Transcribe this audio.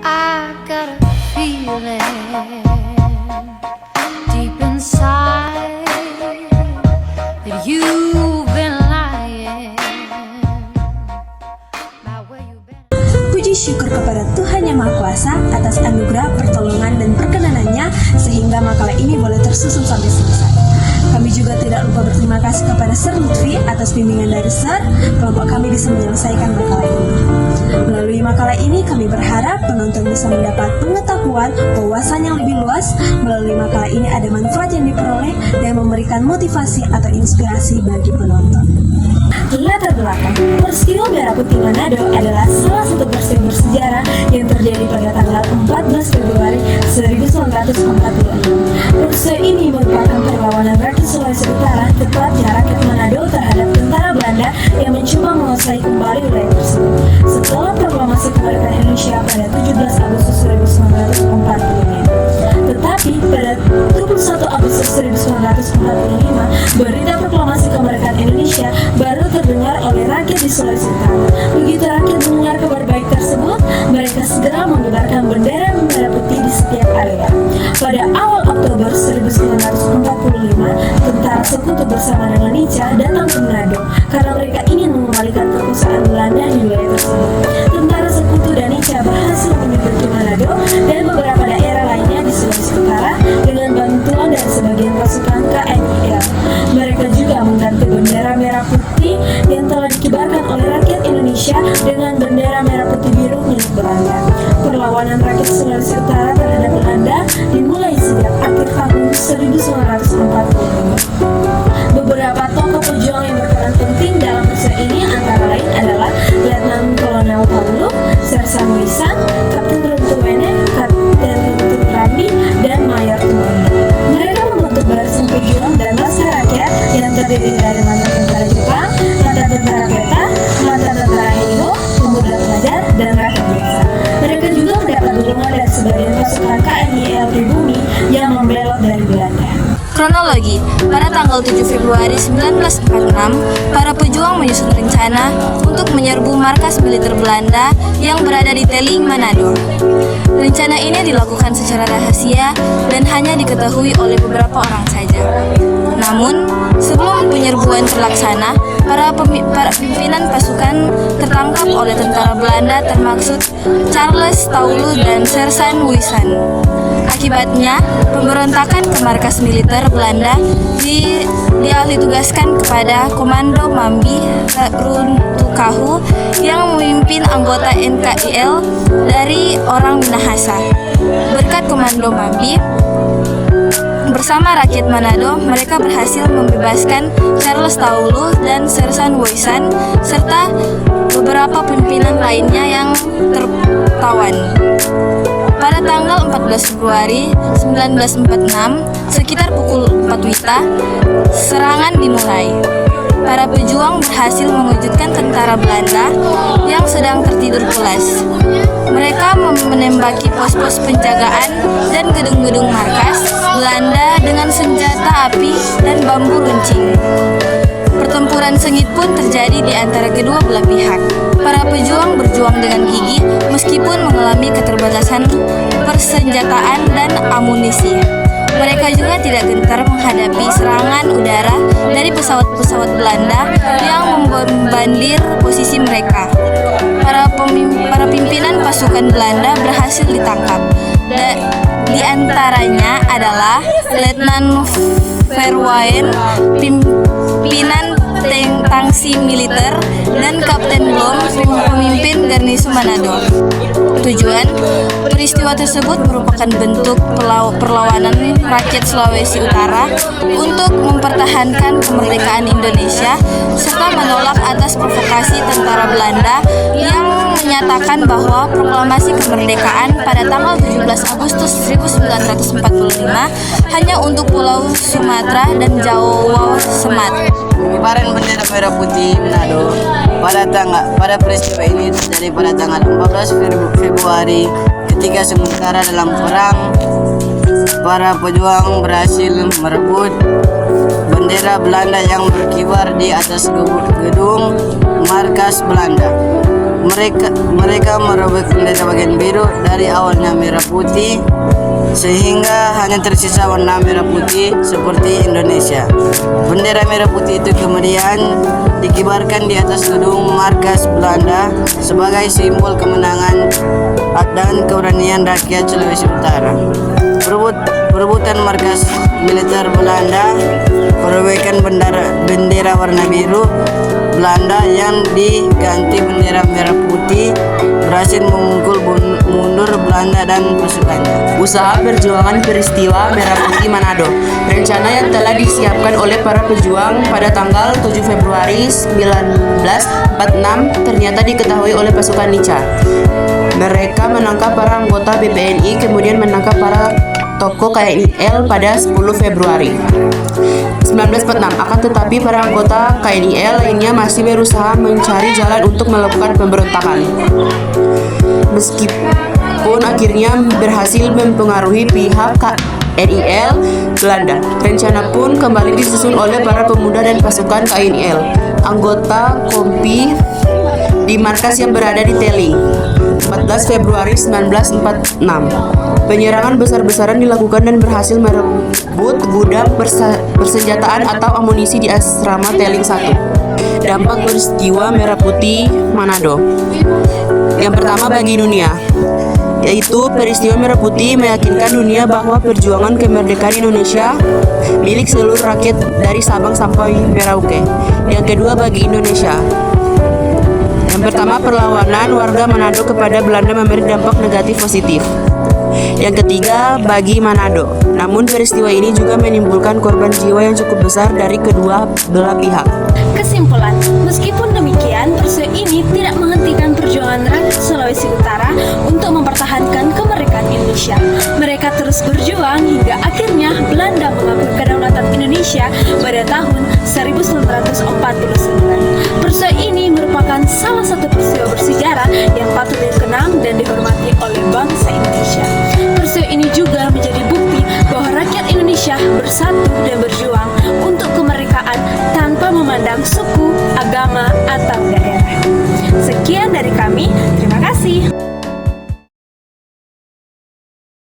I got a feeling deep inside that you've been lying about where you've been. Puji syukur kepada Tuhan Yang Maha Kuasa atas anugerah, pertolongan, dan perkenanannya sehingga makalah ini boleh tersusun sampai selesai. Kami juga tidak lupa berterima kasih kepada Sir Lutfi atas bimbingan dari Sir, kelompok kami bisa menyelesaikan makalah ini. Melalui makalah ini kami berharap penonton bisa mendapat pengetahuan, wawasan yang lebih luas. Melalui makalah ini ada manfaat yang diperoleh dan memberikan motivasi atau inspirasi bagi penonton. Latar belakang peristiwa Merah Putih Manado adalah salah satu peristiwa bersejarah yang terjadi pada tanggal 14 Februari 1946. Peristiwa ini merupakan perlawanan rakyat Sulawesi Utara, tepatnya rakyat Manado terhadap tentara Belanda yang mencoba menguasai kembali wilayah tersebut. Setelah proklamasi kemerdekaan Indonesia pada 17 Agustus 1945. Tetapi pada 21 Agustus 1945, berita proklamasi kemerdekaan Indonesia baru terdengar oleh rakyat di Sulawesi Utara. Begitu rakyat mendengar kabar baik tersebut, mereka segera mengibarkan bendera merah putih di setiap area. Pada awal Oktober 1945, tentara sekutu bersama dengan Nica datang ke Manado karena mereka ingin mengembalikan kekuasaan Belanda di wilayah tersebut. Tentara sekutu dan Nica berhasil menduduki Manado dan beberapa daerah lainnya di Sulawesi Utara dengan bantuan dari sebagian pasukan KNIL. Mereka juga mengganti bendera merah putih yang telah dikibarkan oleh rakyat Indonesia dengan bendera merah putih biru milik Belanda. Perlawanan rakyat Sulawesi Utara terhadap Belanda dimulai sejak akhir tahun 1945. Beberapa tokoh pejuang yang berperan penting dalam peristiwa ini antara lain adalah Letnan Kolonel Paulu, Sersan Wisan, Kapten Runtu Wene, Kapten Runtu Rambi, dan Mayor Tumono. Mereka membentuk barisan pejuang dan laskar rakyat yang terdiri dari mantan tentara Jepang, mantan tentara Peta, mantan tentara Hino, pemuda pelajar, dan rakyat biasa. Mereka juga mendapat dukungan dari sebagian pasukan KNIL pribumi yang membelot dari Belanda. Kronologi, pada tanggal 7 Februari 1946, para pejuang menyusun rencana untuk menyerbu markas militer Belanda yang berada di Teling, Manado. Rencana ini dilakukan secara rahasia dan hanya diketahui oleh beberapa orang saja. Namun, sebelum penyerbuan terlaksana, para pimpinan pasukan tertangkap oleh tentara Belanda termaksud Charles Taulu dan Sersan Wisan. Akibatnya, pemberontakan ke markas militer Belanda dialih tugaskan kepada Komando Mambi Runtukahu yang memimpin anggota NKIL dari orang Minahasa. Berkat Komando Mambi, bersama rakyat Manado, mereka berhasil membebaskan Charles Taulu dan Sersan Wisan serta beberapa pimpinan lainnya yang tertawan. Pada tanggal 14 Februari 1946, sekitar pukul 4 WITA, serangan dimulai. Para pejuang berhasil mengejutkan tentara Belanda yang sedang tertidur pulas. Mereka menembaki pos-pos penjagaan dan gedung-gedung markas Belanda dengan senjata api dan bambu runcing. Pertempuran sengit pun terjadi di antara kedua belah pihak. Para pejuang berjuang dengan gigih meskipun mengalami keterbatasan persenjataan dan amunisi. Mereka juga tidak gentar menghadapi serangan udara dari pesawat-pesawat Belanda yang membombardir posisi mereka. Para pimpinan pasukan Belanda berhasil ditangkap. Di antaranya adalah Letnan Verwaen, pimpinan tangsi militer, dan Kapten Blom, pemimpin garnisun Manado. Tujuan peristiwa tersebut merupakan bentuk perlawanan rakyat Sulawesi Utara untuk mempertahankan kemerdekaan Indonesia serta menolak atas provokasi tentara Belanda yang menyatakan bahwa proklamasi kemerdekaan pada tanggal 17 Agustus 1945 hanya untuk Pulau Sumatera dan Jawa Semat. Pengibaran bendera merah putih Manado pada peristiwa ini terjadi pada tanggal 14 Februari ketika ketika sementara dalam perang, para pejuang berhasil merebut bendera Belanda yang berkibar di atas gedung markas Belanda. Mereka merebut bendera bagian biru dari awalnya merah putih sehingga hanya tersisa warna merah putih seperti Indonesia. Bendera merah putih itu kemudian dikibarkan di atas gedung markas Belanda sebagai simbol kemenangan dan keberanian rakyat Sulawesi Utara. Perebutan markas militer Belanda, perobekan bendera warna biru Belanda yang diganti bendera merah putih berhasil memukul mundur Belanda dan pasukannya. Usaha perjuangan peristiwa Merah Putih Manado. Rencana yang telah disiapkan oleh para pejuang pada tanggal 7 Februari 1946 ternyata diketahui oleh pasukan Nica. Mereka menangkap para anggota BPNI, kemudian menangkap para tokoh KNIL pada 10 Februari 1946. Akan tetapi para anggota KNIL lainnya masih berusaha mencari jalan untuk melakukan pemberontakan. Meskipun akhirnya berhasil mempengaruhi pihak KNIL Belanda, rencana pun kembali disusun oleh para pemuda dan pasukan KNIL, anggota Kompi di markas yang berada di Teli. 14 Februari 1946, penyerangan besar-besaran dilakukan dan berhasil merebut gudang persenjataan atau amunisi di asrama Teling 1. Dampak peristiwa Merah Putih Manado. Yang pertama bagi dunia, yaitu peristiwa Merah Putih meyakinkan dunia bahwa perjuangan kemerdekaan Indonesia milik seluruh rakyat dari Sabang sampai Merauke. Yang kedua bagi Indonesia, yang pertama, perlawanan warga Manado kepada Belanda memberi dampak negatif positif. Yang ketiga, bagi Manado. Namun peristiwa ini juga menimbulkan korban jiwa yang cukup besar dari kedua belah pihak. Kesimpulan, meskipun demikian, peristiwa ini tidak menghentikan perjuangan rakyat Sulawesi Utara untuk mempertahankan kemerdekaan Indonesia. Mereka terus berjuang hingga akhirnya Belanda mengakui kedaulatan Indonesia pada tahun 1949. Peristiwa ini merupakan salah satu peristiwa bersejarah yang patut dikenang dan dihormati oleh bangsa Indonesia. Peristiwa ini juga menjadi bukti bahwa rakyat Indonesia bersatu dan berjuang untuk kemerdekaan tanpa memandang suku, agama, atau daerah. Sekian dari kami, terima kasih.